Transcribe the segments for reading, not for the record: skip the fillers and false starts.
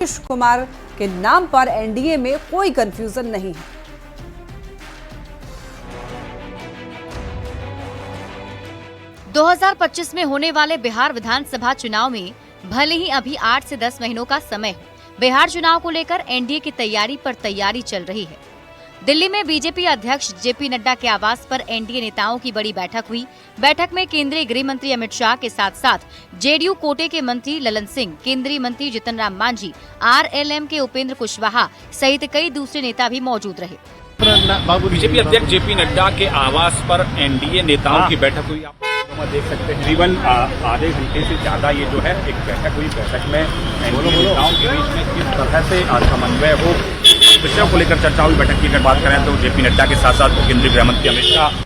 नीतीश कुमार के नाम पर एनडीए में कोई कंफ्यूजन नहीं है। दो 2025 में होने वाले बिहार विधानसभा चुनाव में भले ही अभी 8 से 10 महीनों का समय हो, बिहार चुनाव को लेकर एनडीए की तैयारी चल रही है। दिल्ली में बीजेपी अध्यक्ष जेपी नड्डा के आवास पर एनडीए नेताओं की बड़ी बैठक हुई। बैठक में केंद्रीय गृह मंत्री अमित शाह के साथ साथ जेडीयू कोटे के मंत्री ललन सिंह, केंद्रीय मंत्री जीतन राम मांझी, आरएलएम के उपेंद्र कुशवाहा सहित कई दूसरे नेता भी मौजूद रहे। बीजेपी अध्यक्ष जेपी नड्डा के आवास पर एनडीए नेताओं की बैठक हुई। आप देख सकते हैं करीबन आधे घंटे से ज्यादा ये जो है एक बैठक हुई। बैठक में एनडीए नेताओं के बीच में किस तरह से समन्वय हो, विषयों को लेकर चर्चा हुई। बैठक की अगर बात करें तो जेपी नड्डा के साथ साथ केंद्रीय गृह मंत्री अमित शाह।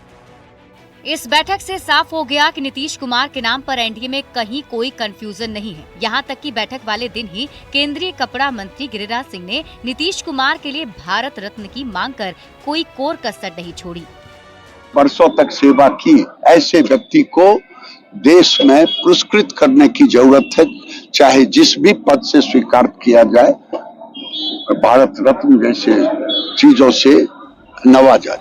इस बैठक से साफ हो गया कि नीतीश कुमार के नाम पर एनडीए में कहीं कोई कंफ्यूजन नहीं है। यहां तक कि बैठक वाले दिन ही केंद्रीय कपड़ा मंत्री गिरिराज सिंह ने नीतीश कुमार के लिए भारत रत्न की मांग कर कोई कोर कसर नहीं छोड़ी। वर्षों तक सेवा की ऐसे व्यक्ति को देश में पुरस्कृत करने की जरूरत है, चाहे जिस भी पद से स्वीकार किया जाए। भारत रत्न जैसे चीजों से नवाजा।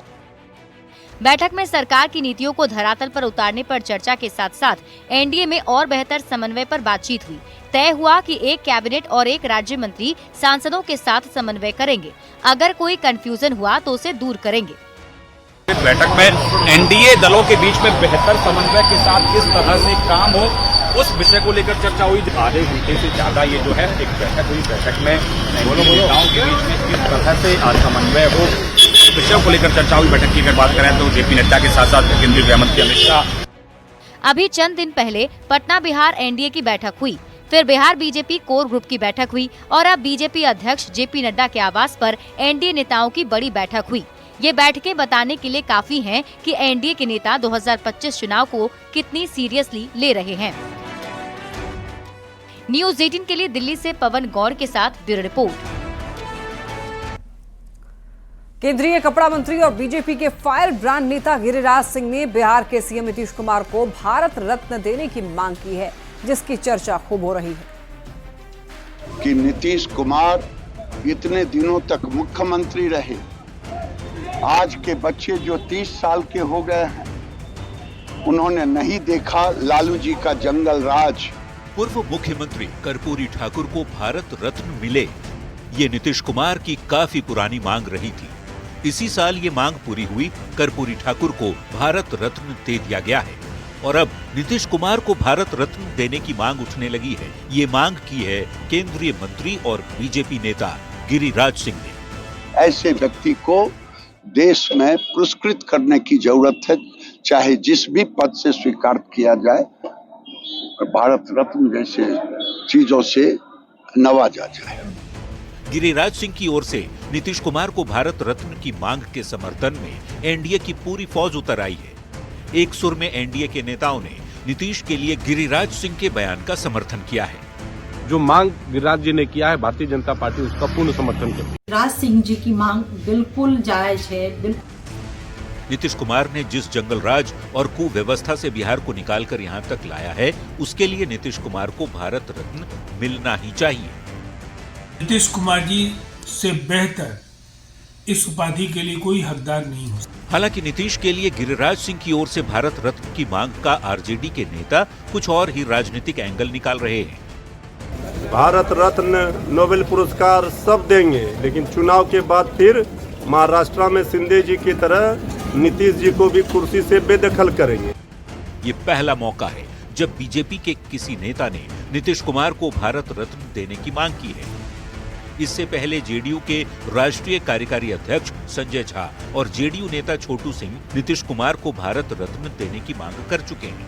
बैठक में सरकार की नीतियों को धरातल पर उतारने पर चर्चा के साथ साथ एनडीए में और बेहतर समन्वय पर बातचीत हुई। तय हुआ कि एक कैबिनेट और एक राज्य मंत्री सांसदों के साथ समन्वय करेंगे। अगर कोई कंफ्यूजन हुआ तो उसे दूर करेंगे। इस बैठक में एनडीए दलों के बीच में बेहतर समन्वय के साथ किस तरह से काम हो, उस विषय को लेकर चर्चा हुई। आधे घंटे से ज्यादा ये जो है एक बैठक हुई। बैठक में एनडीए नेताओं के बीच में किस तरह से समन्वय हो, विषयों को लेकर चर्चा हुई। बैठक की अगर बात करें तो जेपी नड्डा के साथ साथ केंद्रीय गृह मंत्री अमित शाह। अभी चंद दिन पहले पटना बिहार एनडीए की बैठक हुई, फिर बिहार बीजेपी कोर ग्रुप की बैठक हुई और अब बीजेपी अध्यक्ष जेपी नड्डा के आवास पर एनडीए नेताओं की बड़ी बैठक हुई। ये बैठकें बताने के लिए काफी हैं कि एनडीए के नेता 2025 चुनाव को कितनी सीरियसली ले रहे हैं। न्यूज़ 18 के लिए दिल्ली से पवन गौर के साथ ब्यूरो रिपोर्ट। केंद्रीय कपड़ा मंत्री और बीजेपी के फायर ब्रांड नेता गिरिराज सिंह ने बिहार के सीएम नीतीश कुमार को भारत रत्न देने की मांग की है, जिसकी चर्चा खूब हो रही है कि नीतीश कुमार इतने दिनों तक मुख्यमंत्री रहे, आज के बच्चे जो 30 साल के हो गए हैं, उन्होंने नहीं देखा लालू जी का जंगल राज। पूर्व मुख्यमंत्री कर्पूरी ठाकुर को भारत रत्न मिले, ये नीतीश कुमार की काफी पुरानी मांग रही थी। इसी साल ये मांग पूरी हुई, कर्पूरी ठाकुर को भारत रत्न दे दिया गया है और अब नीतीश कुमार को भारत रत्न देने की मांग उठने लगी है। ये मांग की है केंद्रीय मंत्री और बीजेपी नेता गिरिराज सिंह ने। ऐसे व्यक्ति को देश में पुरस्कृत करने की जरूरत है, चाहे जिस भी पद से स्वीकार किया जाए। भारत रत्न जैसे चीजों से नवाजा जाए। गिरिराज सिंह की ओर से नीतीश कुमार को भारत रत्न की मांग के समर्थन में एनडीए की पूरी फौज उतर आई है। एक सुर में एनडीए के नेताओं ने नीतीश के लिए गिरिराज सिंह के बयान का समर्थन किया है। जो मांग गिरिराज जी ने किया है, भारतीय जनता पार्टी उसका पूर्ण समर्थन करती है। गिरिराज सिंह जी की मांग बिल्कुल जायज है। नीतीश कुमार ने जिस जंगल राज और कुव्यवस्था से बिहार को निकालकर यहाँ तक लाया है, उसके लिए नीतीश कुमार को भारत रत्न मिलना ही चाहिए। नीतीश कुमार जी से बेहतर इस उपाधि के लिए कोई हकदार नहीं हो सकता। हालांकि नीतीश के लिए गिरिराज सिंह की ओर से भारत रत्न की मांग का आरजेडी के नेता कुछ और ही राजनीतिक एंगल निकाल रहे हैं। भारत रत्न, नोबेल पुरस्कार सब देंगे, लेकिन चुनाव के बाद फिर महाराष्ट्र में शिंदे जी की तरह नीतीश जी को भी कुर्सी से बेदखल करेंगे। ये पहला मौका है जब बीजेपी के किसी नेता ने नीतीश कुमार को भारत रत्न देने की मांग की है। इससे पहले जेडीयू के राष्ट्रीय कार्यकारी अध्यक्ष संजय झा और जेडीयू नेता छोटू सिंह नीतीश कुमार को भारत रत्न देने की मांग कर चुके हैं।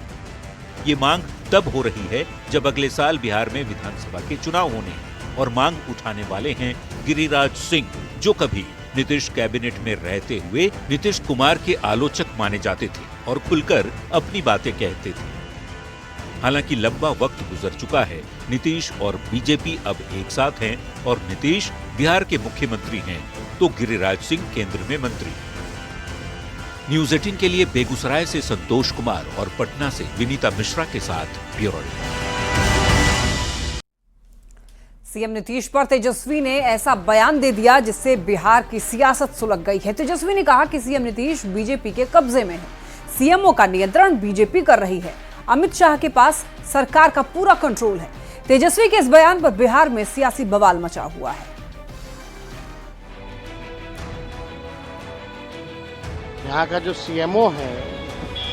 ये मांग तब हो रही है जब अगले साल बिहार में विधानसभा के चुनाव होने हैं और मांग उठाने वाले हैं गिरिराज सिंह, जो कभी नीतीश कैबिनेट में रहते हुए नीतीश कुमार के आलोचक माने जाते थे और खुलकर अपनी बातें कहते थे। हालांकि लंबा वक्त गुजर चुका है, नीतीश और बीजेपी अब एक साथ हैं और नीतीश बिहार के मुख्यमंत्री हैं तो गिरिराज सिंह केंद्र में मंत्री। न्यूज़ 18 के लिए बेगूसराय से संतोष कुमार और पटना से विनीता मिश्रा के साथ ब्यूरो रिपोर्ट। सीएम नीतीश पर तेजस्वी ने ऐसा बयान दे दिया जिससे बिहार की सियासत सुलग गई है। तेजस्वी ने कहा कि सीएम नीतीश बीजेपी के कब्जे में है, सीएमओ का नियंत्रण बीजेपी कर रही है, अमित शाह के पास सरकार का पूरा कंट्रोल है। तेजस्वी के इस बयान पर बिहार में सियासी बवाल मचा हुआ है। यहाँ का जो सीएमओ है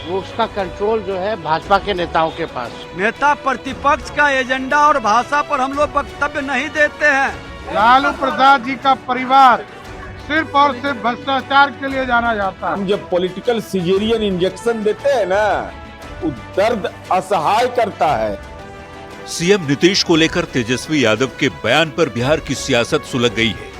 वो उसका कंट्रोल जो है भाजपा के नेताओं के पास। नेता प्रतिपक्ष का एजेंडा और भाषा पर हम लोग वक्तव्य नहीं देते हैं। लालू प्रसाद जी का परिवार सिर्फ और सिर्फ भ्रष्टाचार के लिए जाना जाता है। हम जब पॉलिटिकल सिजेरियन इंजेक्शन देते हैं ना, वो दर्द असहाय करता है। सीएम नीतीश को लेकर तेजस्वी यादव के बयान पर बिहार की सियासत सुलग गई है।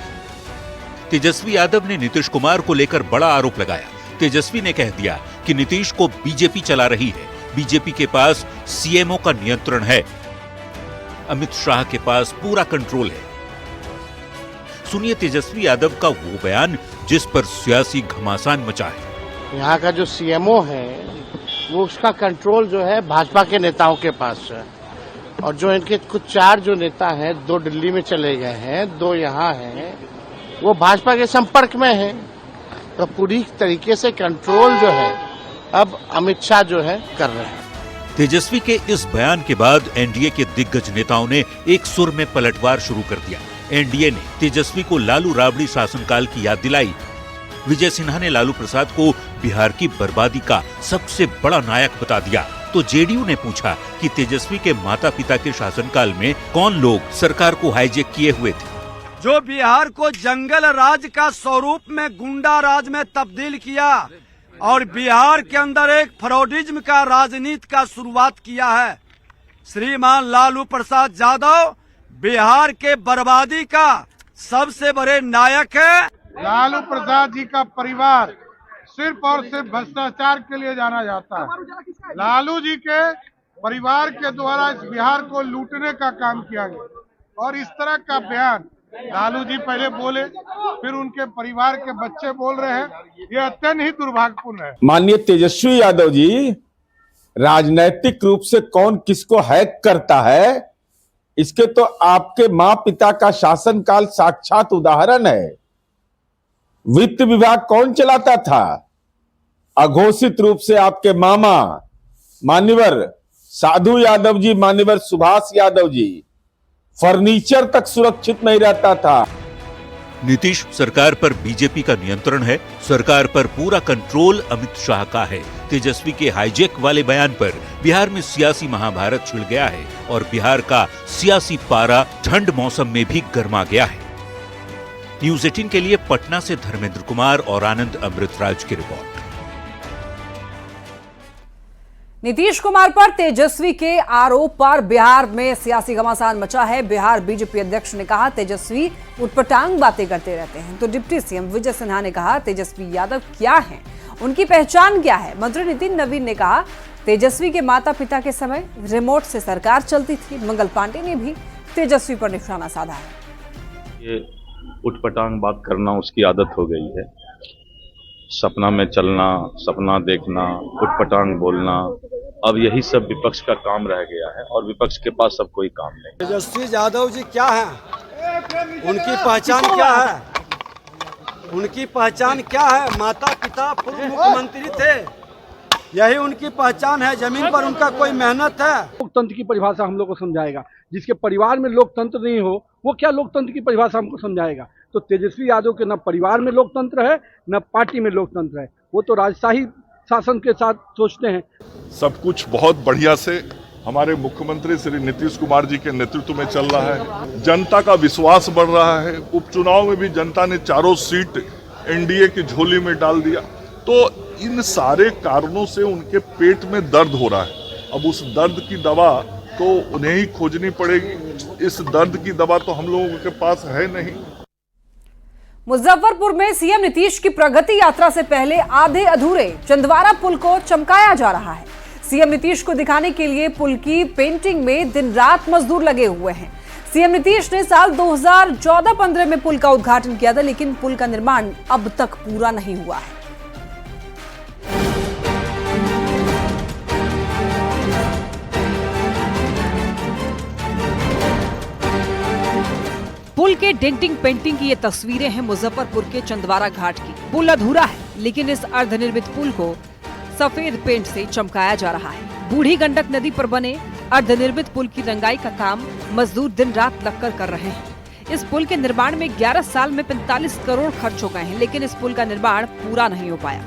तेजस्वी यादव ने नीतीश कुमार को लेकर बड़ा आरोप लगाया। तेजस्वी ने कह दिया कि नीतीश को बीजेपी चला रही है, बीजेपी के पास सीएमओ का नियंत्रण है, अमित शाह के पास पूरा कंट्रोल है। सुनिए तेजस्वी यादव का वो बयान जिस पर सियासी घमासान मचा है। यहाँ का जो सीएमओ है वो उसका कंट्रोल जो है भाजपा के नेताओं के पास है, और जो इनके कुछ 4 जो नेता हैं, 2 दिल्ली में चले गए हैं, 2 यहाँ हैं, वो भाजपा के संपर्क में है। तो पूरी तरीके से कंट्रोल जो है अब अमित शाह जो है कर रहे हैं। तेजस्वी के इस बयान के बाद एनडीए के दिग्गज नेताओं ने एक सुर में पलटवार शुरू कर दिया। एनडीए ने तेजस्वी को लालू राबड़ी शासनकाल की याद दिलाई। विजय सिन्हा ने लालू प्रसाद को बिहार की बर्बादी का सबसे बड़ा नायक बता दिया। तो जेडीयू ने पूछा कि तेजस्वी के माता पिता के शासनकाल में कौन लोग सरकार को हाईजेक किए हुए थे। जो बिहार को जंगल राज का स्वरूप में गुंडा राज में तब्दील किया और बिहार के अंदर एक फ्रॉडिज्म का राजनीति का शुरुआत किया है, श्रीमान लालू प्रसाद यादव बिहार के बर्बादी का सबसे बड़े नायक है। लालू प्रसाद जी का परिवार सिर्फ और सिर्फ भ्रष्टाचार के लिए जाना जाता है। लालू जी के परिवार के द्वारा इस बिहार को लूटने का काम किया गया, और इस तरह का बयान लालू जी पहले बोले, फिर उनके परिवार के बच्चे बोल रहे हैं, ये अत्यंत ही दुर्भाग्यपूर्ण है। माननीय तेजस्वी यादव जी, राजनैतिक रूप से कौन किसको हैक करता है, इसके तो आपके माँ पिता का शासनकाल साक्षात उदाहरण है। वित्त विभाग कौन चलाता था? अघोषित रूप से आपके मामा मान्यवर साधु यादव जी, मान्यवर सुभाष यादव जी। फर्नीचर तक सुरक्षित नहीं रहता था। नीतीश सरकार पर बीजेपी का नियंत्रण है, सरकार पर पूरा कंट्रोल अमित शाह का है। तेजस्वी के हाईजेक वाले बयान पर बिहार में सियासी महाभारत छिड़ गया है और बिहार का सियासी पारा ठंड मौसम में भी गर्मा गया है। न्यूज़ 18 के लिए पटना से धर्मेंद्र कुमार और आनंद अमृतराज की रिपोर्ट। नीतीश कुमार पर तेजस्वी के आरोप पर बिहार में सियासी घमासान मचा है। बिहार बीजेपी अध्यक्ष ने कहा तेजस्वी उटपटांग बातें करते रहते हैं, तो डिप्टी सीएम विजय सिन्हा ने कहा तेजस्वी यादव क्या हैं, उनकी पहचान क्या है। मंत्री नितिन नवीन ने कहा तेजस्वी के माता पिता के समय रिमोट से सरकार चलती थी। मंगल पांडे ने भी तेजस्वी पर निशाना साधा है। ये उटपटांग बात करना उसकी आदत हो गई है। सपना में चलना, सपना देखना, उटपटांग बोलना, अब यही सब विपक्ष का काम रह गया है और विपक्ष के पास सब कोई काम नहीं। तेजस्वी यादव जी क्या है, उनकी पहचान क्या है, उनकी पहचान क्या है? माता पिता पूर्व मुख्यमंत्री थे, यही उनकी पहचान है। जमीन पर उनका कोई मेहनत है। लोकतंत्र की परिभाषा हम लोग को समझाएगा। जिसके परिवार में लोकतंत्र नहीं हो वो क्या लोकतंत्र की परिभाषा हमको समझाएगा? तो तेजस्वी यादव के न परिवार में लोकतंत्र है न पार्टी में लोकतंत्र है, वो तो राजशाही शासन के साथ सोचते हैं। सब कुछ बहुत बढ़िया से हमारे मुख्यमंत्री श्री नीतीश कुमार जी के नेतृत्व में चल रहा है। जनता का विश्वास बढ़ रहा है। उपचुनाव में भी जनता ने 4 सीट एनडीए की झोली में डाल दिया। तो इन सारे कारणों से उनके पेट में दर्द हो रहा है। अब उस दर्द की दवा तो उन्हें ही खोजनी पड़ेगी। इस दर्द की दवा तो हम लोगों के पास है नहीं। मुजफ्फरपुर में सीएम नीतीश की प्रगति यात्रा से पहले आधे अधूरे चंदवारा पुल को चमकाया जा रहा है। सीएम नीतीश को दिखाने के लिए पुल की पेंटिंग में दिन रात मजदूर लगे हुए हैं। सीएम नीतीश ने साल 2014-15 में पुल का उद्घाटन किया था, लेकिन पुल का निर्माण अब तक पूरा नहीं हुआ है। पुल के डेंटिंग पेंटिंग की ये तस्वीरें हैं मुजफ्फरपुर के चंदवारा घाट की। पुल अधूरा है, लेकिन इस अर्धनिर्मित पुल को सफेद पेंट से चमकाया जा रहा है। बूढ़ी गंडक नदी पर बने अर्धनिर्मित पुल की रंगाई का काम मजदूर दिन रात लगकर कर रहे हैं। इस पुल के निर्माण में 11 साल में 45 करोड़ खर्च हो गए हैं, लेकिन इस पुल का निर्माण पूरा नहीं हो पाया।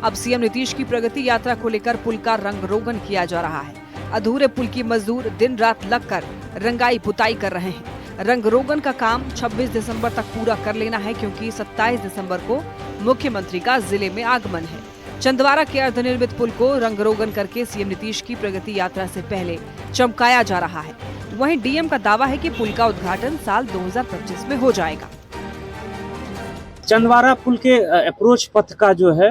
अब सीएम नीतीश की प्रगति यात्रा को लेकर पुल का रंग रोगन किया जा रहा है। अधूरे पुल की मजदूर दिन रात लगकर रंगाई पुताई कर रहे हैं। रंग रोगन का काम 26 दिसंबर तक पूरा कर लेना है, क्योंकि 27 दिसंबर को मुख्यमंत्री का जिले में आगमन है। चंदवारा के अर्धनिर्मित पुल को रंग रोगन करके सीएम नीतीश की प्रगति यात्रा से पहले चमकाया जा रहा है। वहीं डीएम का दावा है कि पुल का उद्घाटन साल 2025 में हो जाएगा। चंदवारा पुल के अप्रोच पथ का जो है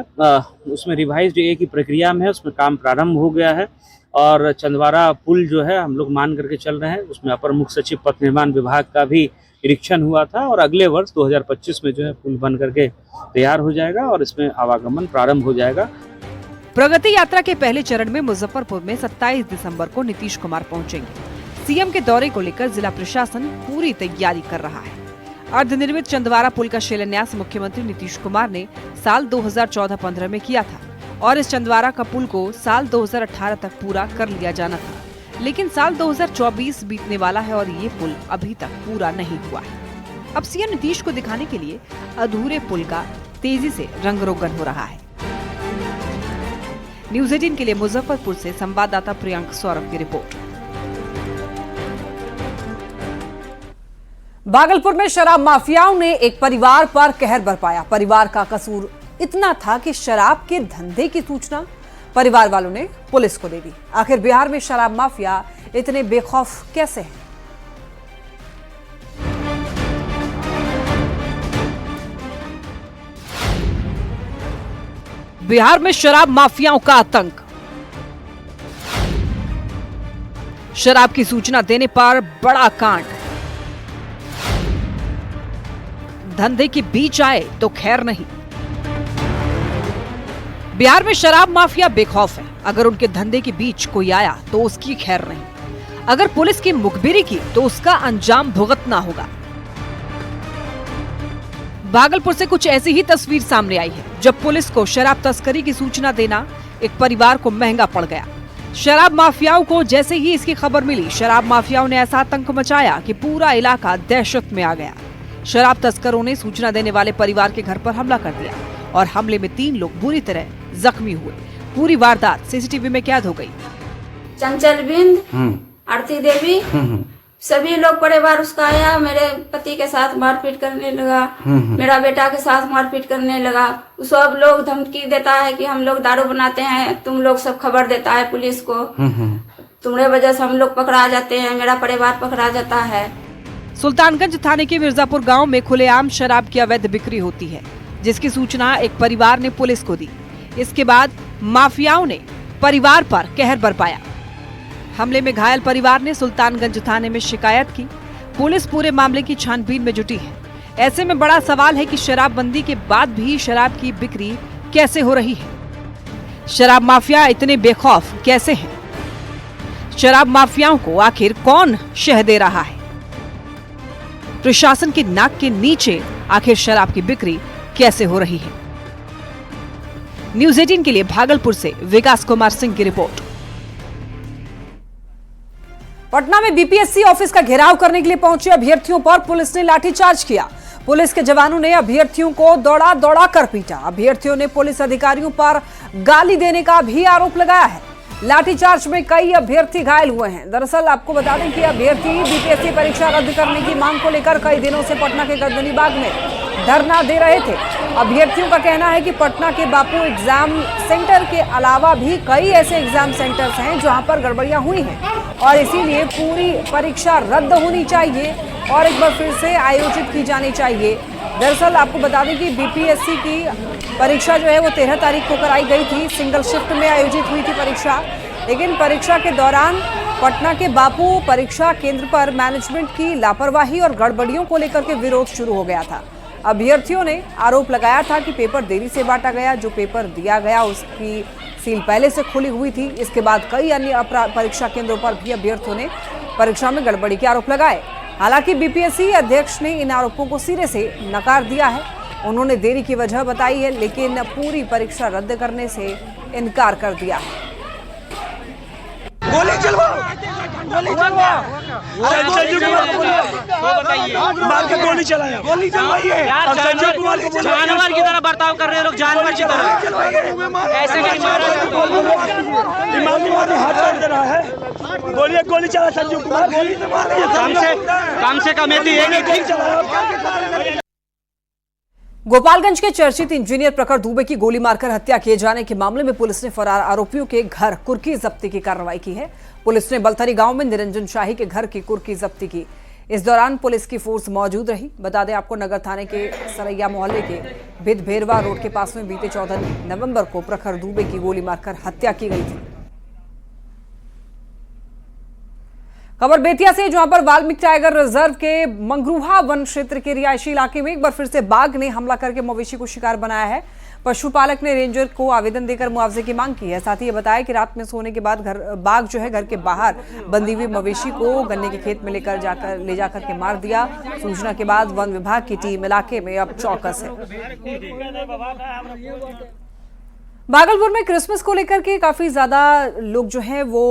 उसमें रिवाइज्ड ए की प्रक्रिया में है, उसमें काम प्रारंभ हो गया है और चंदवारा पुल जो है हम लोग मान करके चल रहे हैं। उसमें अपर मुख्य सचिव पथ निर्माण विभाग का भी निरीक्षण हुआ था और अगले वर्ष 2025 में जो है पुल बन करके तैयार हो जाएगा और इसमें आवागमन प्रारंभ हो जाएगा। प्रगति यात्रा के पहले चरण में मुजफ्फरपुर में 27 दिसंबर को नीतीश कुमार पहुंचेंगे। सीएम के दौरे को लेकर जिला प्रशासन पूरी तैयारी कर रहा है। अर्धनिर्मित चंदवारा पुल का शिलान्यास मुख्यमंत्री नीतीश कुमार ने साल 2014-15 में किया था और इस चंदवारा का पुल को साल 2018 तक पूरा कर लिया जाना था, लेकिन साल 2024 बीतने वाला है और ये पुल अभी तक पूरा नहीं हुआ है। अब सीएम नीतीश को दिखाने के लिए अधूरे पुल का तेजी से रंग रोगन हो रहा है। न्यूज़ 18 के लिए मुजफ्फरपुर से संवाददाता प्रियंक सौरभ की रिपोर्ट। भागलपुर में शराब माफियाओं ने एक परिवार पर कहर बरपाया। परिवार का कसूर इतना था कि शराब के धंधे की सूचना परिवार वालों ने पुलिस को दे दी। आखिर बिहार में शराब माफिया इतने बेखौफ कैसे हैं? बिहार में शराब माफियाओं का आतंक। शराब की सूचना देने पर बड़ा कांड। धंधे के बीच आए तो खैर नहीं। बिहार में शराब माफिया बेखौफ है। अगर उनके धंधे के बीच कोई आया तो उसकी खैर नहीं। अगर पुलिस की मुखबिरी की तो उसका अंजाम भुगतना होगा। भागलपुर से कुछ ऐसी ही तस्वीर सामने आई है, जब पुलिस को शराब तस्करी की सूचना देना एक परिवार को महंगा पड़ गया। शराब माफियाओं को जैसे ही इसकी खबर मिली, शराब माफियाओं ने ऐसा आतंक मचाया कि पूरा इलाका दहशत में आ गया। शराब तस्करों ने सूचना देने वाले परिवार के घर पर हमला कर दिया और हमले में 3 लोग बुरी तरह जख्मी हुए। पूरी वारदात सीसीटीवी में कैद हो गई। चंचल बिंद, आरती देवी, सभी लोग परिवार उसका आया। मेरे पति के साथ मारपीट करने लगा, मेरा बेटा के साथ मारपीट करने लगा। सब लोग धमकी देता है कि हम लोग दारू बनाते हैं, तुम लोग सब खबर देता है पुलिस को, तुम्हारे वजह से हम लोग पकड़ा जाते हैं, मेरा परिवार पकड़ा जाता है। सुल्तानगंज थाने के मिर्जापुर गांव में खुलेआम शराब की अवैध बिक्री होती है, जिसकी सूचना एक परिवार ने पुलिस को दी। इसके बाद माफियाओं ने परिवार पर कहर बरपाया। हमले में घायल परिवार ने सुल्तानगंज थाने में शिकायत की। पुलिस पूरे मामले की छानबीन में जुटी है। ऐसे में बड़ा सवाल है कि शराबबंदी के बाद भी शराब की बिक्री कैसे हो रही है? शराब माफिया इतने बेखौफ कैसे हैं? शराब माफियाओं को आखिर कौन शह दे रहा है? प्रशासन के नाक के नीचे आखिर शराब की बिक्री कैसे हो रही है? न्यूज़ 18 के लिए भागलपुर से विकास कुमार सिंह की रिपोर्ट। पटना में बीपीएससी ऑफिस का घेराव करने के लिए पहुंचे अभ्यर्थियों पर पुलिस ने लाठीचार्ज किया। पुलिस के जवानों ने अभ्यर्थियों को दौड़ा दौड़ा कर पीटा। अभ्यर्थियों ने पुलिस अधिकारियों पर गाली देने का भी आरोप लगाया है। लाठीचार्ज में कई अभ्यर्थी घायल हुए हैं। दरअसल आपको बता दें कि अभ्यर्थी बीपीएससी परीक्षा रद्द करने की मांग को लेकर कई दिनों से पटना के गर्दनी बाग में धरना दे रहे थे। अभ्यर्थियों का कहना है कि पटना के बापू एग्जाम सेंटर के अलावा भी कई ऐसे एग्जाम सेंटर्स हैं जहां पर गड़बड़ियां हुई हैं और इसीलिए पूरी परीक्षा रद्द होनी चाहिए और एक बार फिर से आयोजित की जानी चाहिए। दरअसल आपको बता दें कि बीपीएससी की परीक्षा जो है वो 13 तारीख को कराई गई थी। सिंगल शिफ्ट में आयोजित हुई थी परीक्षा, लेकिन परीक्षा के दौरान पटना के बापू परीक्षा केंद्र पर मैनेजमेंट की लापरवाही और गड़बड़ियों को लेकर के विरोध शुरू हो गया था। अभ्यर्थियों ने आरोप लगाया था कि पेपर देरी से बांटा गया। जो पेपर दिया गया उसकी सील पहले से खुली हुई थी। इसके बाद कई अन्य परीक्षा केंद्रों पर भी अभ्यर्थियों ने परीक्षा में गड़बड़ी के आरोप लगाए। हालांकि बीपीएससी अध्यक्ष ने इन आरोपों को सिरे से नकार दिया है। उन्होंने देरी की वजह बताई है, लेकिन पूरी परीक्षा रद्द करने से इनकार कर दिया है। गोली चलवाओ, गोली चलवाओ, मार के गोली चलाया, गोली चलवाइए। जानवर की तरह बर्ताव कर रहे हैं लोग, जानवर की तरह। ऐसे हाथ छोड़ दे रहा है, गोली चला संजीव कुमार, कम से कम एक चलाया। गोपालगंज के चर्चित इंजीनियर प्रखर दुबे की गोली मारकर हत्या किए जाने के मामले में पुलिस ने फरार आरोपियों के घर कुर्की जब्ती की कार्रवाई की है। पुलिस ने बलथरी गांव में निरंजन शाही के घर की कुर्की जब्ती की। इस दौरान पुलिस की फोर्स मौजूद रही। बता दें आपको, नगर थाने के सरैया मोहल्ले के भिद-भेरवा रोड के पास में बीते 14 नवंबर को प्रखर दुबे की गोली मारकर हत्या की गई थी। खबर बेतिया से, जहां पर वाल्मीकि टाइगर रिजर्व के मंगरूहा वन क्षेत्र के रिहायशी इलाके में एक बार फिर से बाघ ने हमला करके मवेशी को शिकार बनाया है। पशुपालक ने रेंजर को आवेदन देकर मुआवजे की मांग की है। साथ ही ये बताया कि रात में सोने के बाद बाघ जो है घर के बाहर बंधी हुई मवेशी को गन्ने के खेत में ले जाकर के मार दिया। सूचना के बाद वन विभाग की टीम इलाके में अब चौकस है। भागलपुर में क्रिसमस को लेकर के काफी ज्यादा लोग जो हैं वो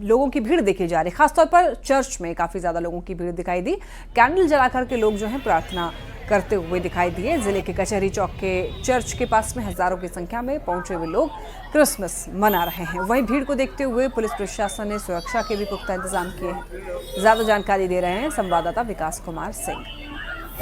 लोगों की भीड़ देखी जा रही। खासतौर पर चर्च में काफी ज्यादा लोगों की भीड़ दिखाई दी। कैंडल जलाकर के लोग जो हैं प्रार्थना करते हुए दिखाई दिए। जिले के कचहरी चौक के चर्च के पास में हजारों की संख्या में पहुंचे हुए लोग क्रिसमस मना रहे हैं। वहीं भीड़ को देखते हुए पुलिस प्रशासन ने सुरक्षा के भी पुख्ता इंतजाम किए हैं। ज्यादा जानकारी दे रहे हैं संवाददाता विकास कुमार सिंह।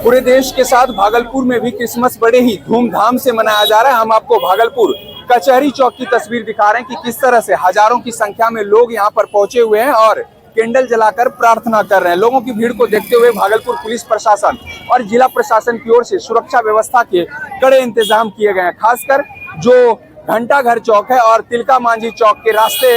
पूरे देश के साथ भागलपुर में भी क्रिसमस बड़े ही धूमधाम से मनाया जा रहा है। हम आपको भागलपुर कचहरी चौक की तस्वीर दिखा रहे हैं कि किस तरह से हजारों की संख्या में लोग यहाँ पर पहुंचे हुए हैं और कैंडल जलाकर प्रार्थना कर रहे हैं। लोगों की भीड़ को देखते हुए भागलपुर पुलिस प्रशासन और जिला प्रशासन की ओर से सुरक्षा व्यवस्था के कड़े इंतजाम किए गए हैं। खासकर जो घंटा घर चौक है और तिलका मांझी चौक के रास्ते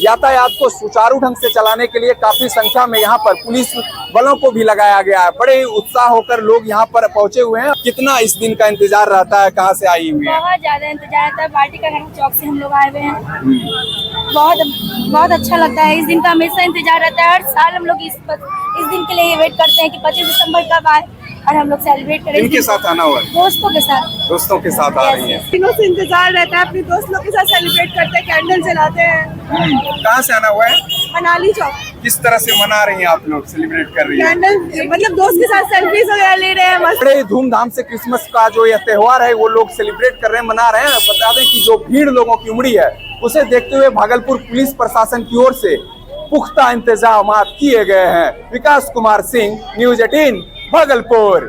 यातायात को सुचारू ढंग से चलाने के लिए काफी संख्या में यहाँ पर पुलिस बलों को भी लगाया गया है। बड़े ही उत्साह होकर लोग यहाँ पर पहुंचे हुए हैं। कितना इस दिन का इंतजार रहता है, कहाँ से आई हुई है? बहुत ज्यादा इंतजार रहता है। पार्टी का घर चौक से हम लोग आए हुए हैं। बहुत अच्छा लगता है। इस दिन का हमेशा इंतजार रहता है। हर साल हम लोग इस दिन के लिए वेट करते हैं कि 25 दिसंबर कब आए और हम लोग सेलिब्रेट करें। किनके साथ आना हुआ है? दोस्तों के साथ आ रही है। दिनों से इंतजार रहता है। अपने दोस्त लोग के साथ सेलिब्रेट करते हैं, कैंडल जलाते हैं। कहाँ से आना हुआ है? मनाली चौक। किस तरह से मना रही हैं आप लोग, सेलिब्रेट कर रही हैं? कैंडल मतलब दोस्त के साथ सेल्फीज वगैरह ले रहे हैं। बड़े धूमधाम से क्रिसमस का जो यह त्योहार है वो लोग सेलिब्रेट कर रहे हैं, मना रहे हैं। बता दें कि जो भीड़ लोगों की उमड़ी है उसे देखते हुए भागलपुर पुलिस प्रशासन की ओर से पुख्ता इंतजाम किए गए हैं। विकास कुमार सिंह, न्यूज़ 18 भागलपुर।